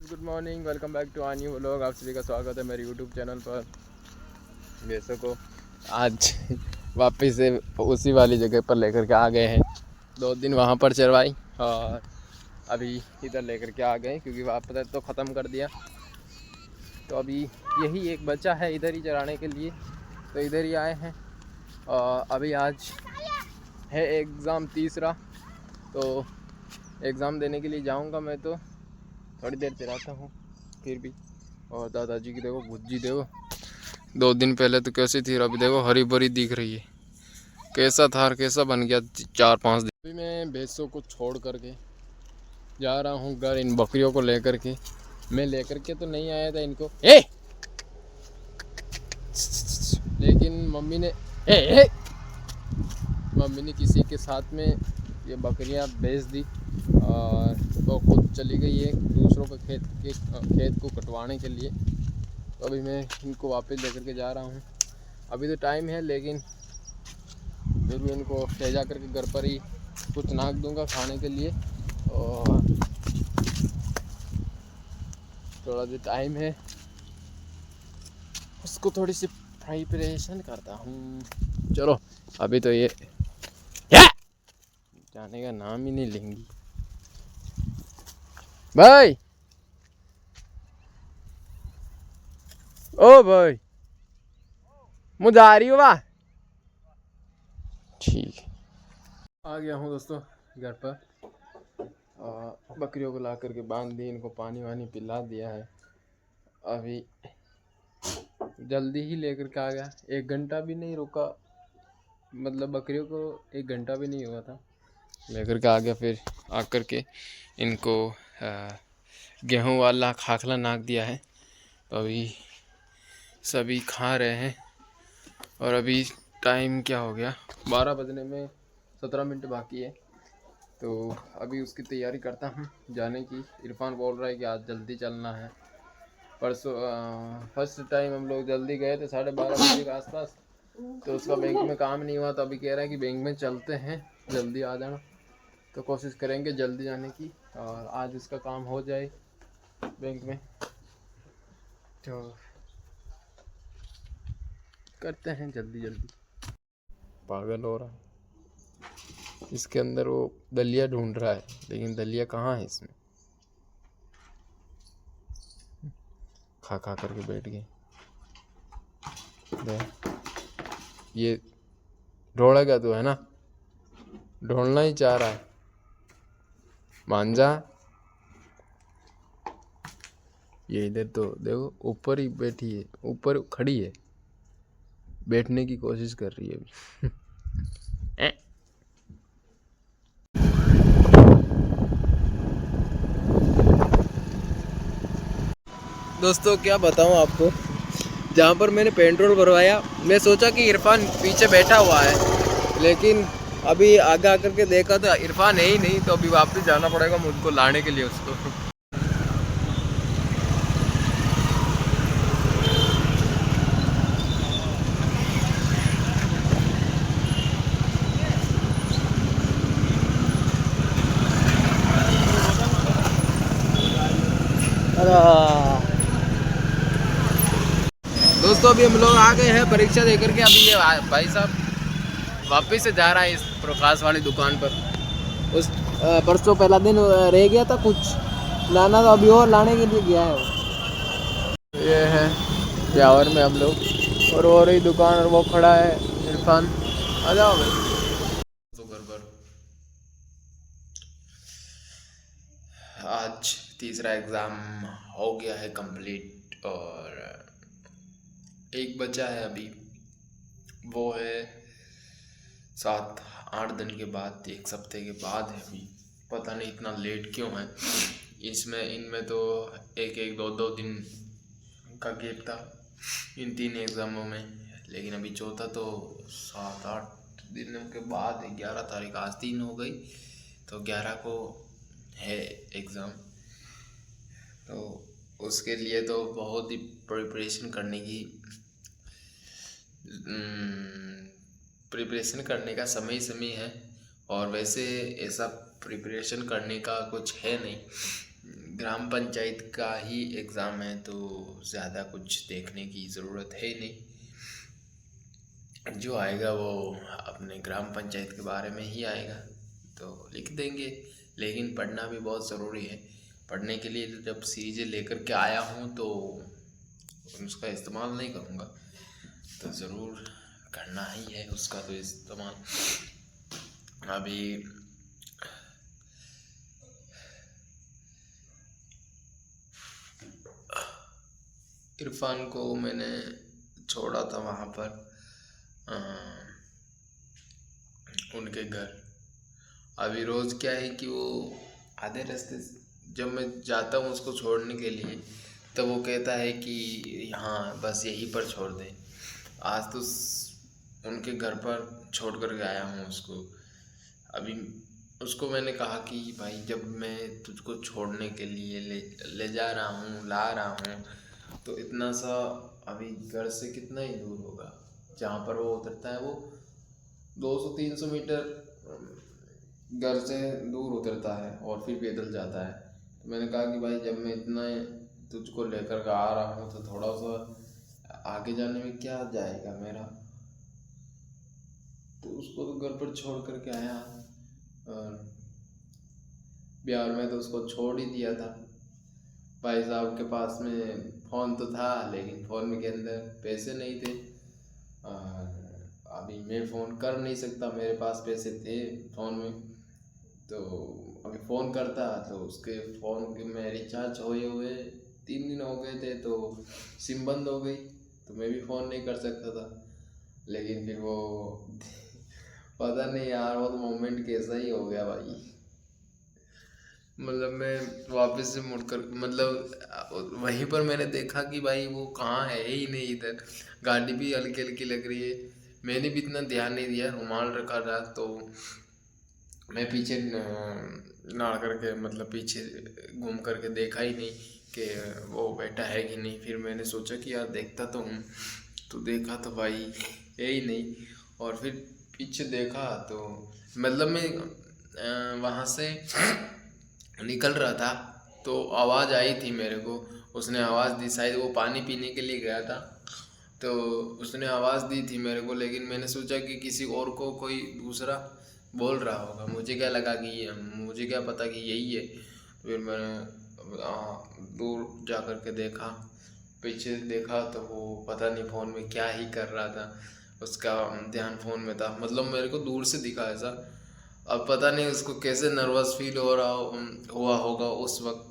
Good morning, welcome back to our new vlog. आप सभी का स्वागत है मेरे यूट्यूब चैनल पर। भैंसों को आज वापस से उसी वाली जगह पर लेकर के आ गए हैं। 2 दिन वहाँ पर चरवाई और अभी इधर लेकर के आ गए क्योंकि वापस तो ख़त्म कर दिया। तो अभी यही एक बच्चा है इधर ही चराने के लिए, तो इधर ही आए हैं। और अभी आज है एग्ज़ाम तीसरा, तो एग्ज़ाम देने के लिए जाऊँगा मैं। तो थोड़ी देर चलाता हूँ फिर भी। और दादाजी की देखो भुज्जी, देखो 2 दिन पहले तो कैसी थी, अभी देखो हरी भरी दिख रही है। कैसा था और कैसा बन गया 4-5 दिन। अभी मैं भैंसों को छोड़ करके जा रहा हूँ घर, इन बकरियों को लेकर के। मैं लेकर के तो नहीं आया था इनको, लेकिन मम्मी ने किसी के साथ में ये बकरियां बेच दी और वो खुद चली गई है दूसरों के खेत को कटवाने के लिए। तो अभी मैं इनको वापस लेकर के जा रहा हूँ। अभी तो टाइम है, लेकिन फिर भी इनको ले जा कर के घर पर ही कुछ नाक दूंगा खाने के लिए। और थोड़ा जो टाइम है उसको थोड़ी सी प्रिपरेशन करता हूँ। चलो, अभी तो ये जाने का नाम ही नहीं लेंगी। भाई, ओ भाई, मुझे आ रही हो वाह। ठीक, आ गया हूँ दोस्तों घर पर। बकरियों को ला करके बांध दी, इनको पानी वानी पिला दिया है। अभी जल्दी ही लेकर के आ गया, 1 घंटा भी नहीं रुका, मतलब बकरियों को 1 घंटा भी नहीं हुआ था, लेकर के आ गया। फिर आकर के इनको गेहूं वाला खाखला नाक दिया है। तो अभी सभी खा रहे हैं। और अभी टाइम क्या हो गया, 12 बजने में 17 मिनट बाकी है। तो अभी उसकी तैयारी करता हूँ जाने की। इरफान बोल रहा है कि आज जल्दी चलना है। परसों फर्स्ट टाइम हम लोग जल्दी गए थे 12:30 बजे के आसपास, तो उसका बैंक में काम नहीं हुआ। तो अभी कह रहा है कि बैंक में चलते हैं, जल्दी आ जाना। तो कोशिश करेंगे जल्दी जाने की और आज उसका काम हो जाए बैंक में। तो करते हैं जल्दी जल्दी। पागल हो रहा है, इसके अंदर वो दलिया ढूंढ रहा है, लेकिन दलिया कहाँ है इसमें। खा खा करके बैठ गए। ये ढोड़ेगा तो है ना, ढोलना ही चाह रहा है। मांझा, ये इधर तो देखो ऊपर ही बैठी है, ऊपर खड़ी है, बैठने की कोशिश कर रही है अभी। दोस्तों क्या बताऊं आपको, जहाँ पर मैंने पेट्रोल भरवाया, मैं सोचा कि इरफान पीछे बैठा हुआ है, लेकिन अभी आगे आकर के देखा तो इरफान है ही नहीं। तो अभी वापस जाना पड़ेगा मुझको लाने के लिए उसको। दोस्तों अभी हम लोग आ गए हैं परीक्षा देकर के। अभी ये भाई साहब वापस से जा रहा है इस प्रकाश वाली दुकान पर। उस परसों पहला दिन रह गया था कुछ लाना, तो अभी और लाने के लिए गया है वो। ये है ब्यावर में हम लोग, और ही दुकान, और वो खड़ा है इरफान। आ जाओ भाई। तो घर पर आज तीसरा एग्ज़ाम हो गया है कंप्लीट, और एक बचा है अभी, वो है 7-8 दिन के बाद, 1 हफ्ते के बाद है अभी। पता नहीं इतना लेट क्यों है इसमें। इनमें तो 1-1, 2-2 दिन का गैप था इन 3 एग्ज़ामों में, लेकिन अभी चौथा तो 7-8 दिनों के बाद है। 11 तारीख, आज 3 हो गई, तो 11 को है एग्ज़ाम। तो उसके लिए तो बहुत ही प्रिपरेशन करने का समय समय है। और वैसे ऐसा प्रिपरेशन करने का कुछ है नहीं, ग्राम पंचायत का ही एग्ज़ाम है तो ज़्यादा कुछ देखने की ज़रूरत है नहीं। जो आएगा वो अपने ग्राम पंचायत के बारे में ही आएगा तो लिख देंगे। लेकिन पढ़ना भी बहुत ज़रूरी है। पढ़ने के लिए तो जब सीरीज़ें लेकर के आया हूँ तो उसका इस्तेमाल नहीं करूँगा तो ज़रूर करना ही है उसका तो इस्तेमाल। अभी इरफान को मैंने छोड़ा था वहाँ पर उनके घर। अभी रोज़ क्या है कि वो आधे रास्ते जब मैं जाता हूँ उसको छोड़ने के लिए तो वो कहता है कि हाँ बस यहीं पर छोड़ दे। आज तो उनके घर पर छोड़ कर के आया हूँ उसको। अभी उसको मैंने कहा कि भाई जब मैं तुझको छोड़ने के लिए ले जा रहा हूँ ला रहा हूँ तो इतना सा अभी घर से कितना ही दूर होगा। जहाँ पर वो उतरता है वो 200-300 मीटर घर से दूर उतरता है और फिर पैदल जाता है। तो मैंने कहा कि भाई जब मैं इतना तुझको लेकर के आ रहा हूँ तो थोड़ा सा आगे जाने में क्या जाएगा मेरा। तो उसको तो घर पर छोड़ करके आया और बिहार में तो उसको छोड़ ही दिया था। भाई साहब के पास में फ़ोन तो था लेकिन फ़ोन के अंदर पैसे नहीं थे और अभी मैं फ़ोन कर नहीं सकता। मेरे पास पैसे थे फ़ोन में तो अभी फ़ोन करता तो उसके फ़ोन के में रिचार्ज होए हुए 3 दिन हो गए थे तो सिम बंद हो गई तो मैं भी फ़ोन नहीं कर सकता था। लेकिन फिर वो पता नहीं यार वो तो मोमेंट कैसा ही हो गया भाई। मतलब मैं वापस से मुड़कर मतलब वहीं पर मैंने देखा कि भाई वो कहाँ है ही नहीं इधर। गाड़ी भी हल्की हल्की लग रही है। मैंने भी इतना ध्यान नहीं दिया रुमाल रखा था तो मैं पीछे ना करके मतलब पीछे घूम करके देखा ही नहीं कि वो बैठा है कि नहीं। फिर मैंने सोचा कि यार देखता तो हूँ तो देखा तो भाई है ही नहीं। और फिर पीछे देखा तो मतलब मैं वहाँ से निकल रहा था तो आवाज़ आई थी मेरे को। उसने आवाज़ दी शायद वो पानी पीने के लिए गया था तो उसने आवाज़ दी थी मेरे को। लेकिन मैंने सोचा कि किसी और को कोई दूसरा बोल रहा होगा। मुझे क्या पता कि यही है। फिर मैंने दूर जा कर के देखा पीछे देखा तो वो पता नहीं फ़ोन में क्या ही कर रहा था। उसका ध्यान फ़ोन में था मतलब मेरे को दूर से दिखा ऐसा। अब पता नहीं उसको कैसे नर्वस फील हुआ होगा उस वक्त।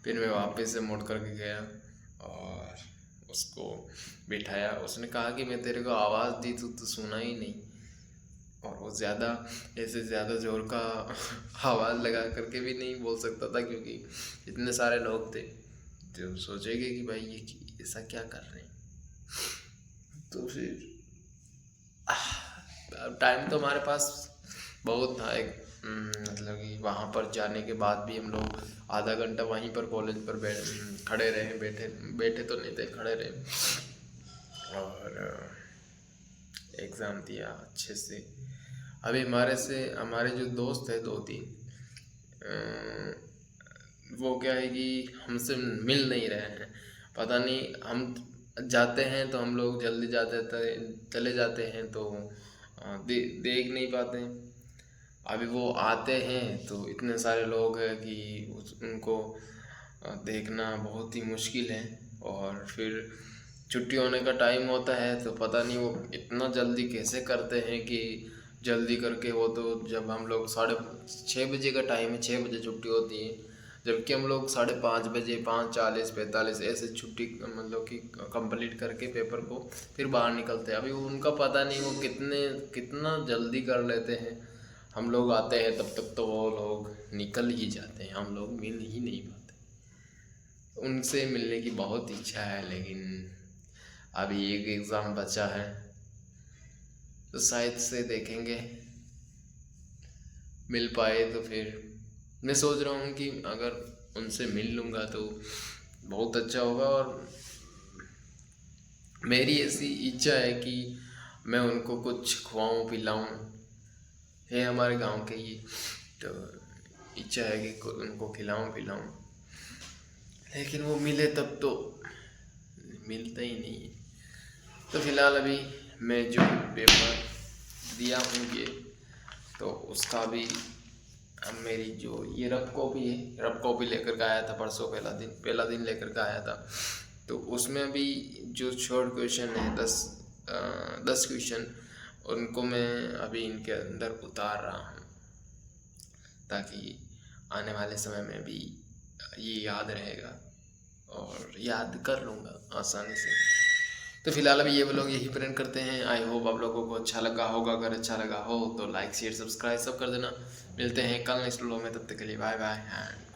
फिर मैं वापस से मुड़ कर के गया और उसको बिठाया। उसने कहा कि मैं तेरे को आवाज़ दी तो सुना ही नहीं। और वो ज़्यादा ज़ोर का आवाज़ लगा करके भी नहीं बोल सकता था क्योंकि इतने सारे लोग थे तो सोचेंगे कि भाई ये ऐसा क्या कर रहे हैं। तो फिर टाइम तो हमारे पास बहुत था एक मतलब कि वहाँ पर जाने के बाद भी हम लोग आधा घंटा वहीं पर कॉलेज पर खड़े रहे। बैठे बैठे तो नहीं थे खड़े रहे और एग्ज़ाम दिया अच्छे से। अभी हमारे जो दोस्त है 2-3 वो क्या है कि हमसे मिल नहीं रहे हैं। पता नहीं हम जाते हैं तो हम लोग जल्दी चले जाते हैं तो देख नहीं पाते हैं। अभी वो आते हैं तो इतने सारे लोग हैं कि उनको देखना बहुत ही मुश्किल है। और फिर छुट्टी होने का टाइम होता है तो पता नहीं वो इतना जल्दी कैसे करते हैं कि जल्दी करके वो तो जब हम लोग 6:30 का टाइम है 6 बजे छुट्टी होती है जबकि हम लोग 5:30 बजे 5:40-45 ऐसे छुट्टी मतलब कि कंप्लीट करके पेपर को फिर बाहर निकलते हैं। अभी उनका पता नहीं वो कितना जल्दी कर लेते हैं। हम लोग आते हैं तब तक तो वो लोग निकल ही जाते हैं। हम लोग मिल ही नहीं पाते। उनसे मिलने की बहुत इच्छा है लेकिन अभी एक एग्ज़ाम बचा है तो शायद से देखेंगे मिल पाए तो फिर मैं सोच रहा हूँ कि अगर उनसे मिल लूँगा तो बहुत अच्छा होगा। और मेरी ऐसी इच्छा है कि मैं उनको कुछ खुआऊँ पिलाऊँ। है हमारे गांव के ये तो इच्छा है कि उनको खिलाऊं पिलाऊं, लेकिन वो मिले तब तो, मिलता ही नहीं है। तो फिलहाल अभी मैं जो पेपर दिया हूँ ये, तो उसका भी अब मेरी जो ये रफ कॉपी है, रफ कॉपी लेकर के आया था परसों, पहला दिन लेकर के आया था। तो उसमें भी जो शॉर्ट क्वेश्चन है 10 क्वेश्चन, उनको मैं अभी इनके अंदर उतार रहा हूँ, ताकि आने वाले समय में भी ये याद रहेगा और याद कर लूँगा आसानी से। तो फिलहाल अभी ये व्लॉग यही पर एंड करते हैं। आई होप आप लोगों को अच्छा लगा होगा। अगर अच्छा लगा हो तो लाइक शेयर सब्सक्राइब सब कर देना। मिलते हैं कल नेक्स्ट व्लॉग में, तब तक के लिए बाय बाय एंड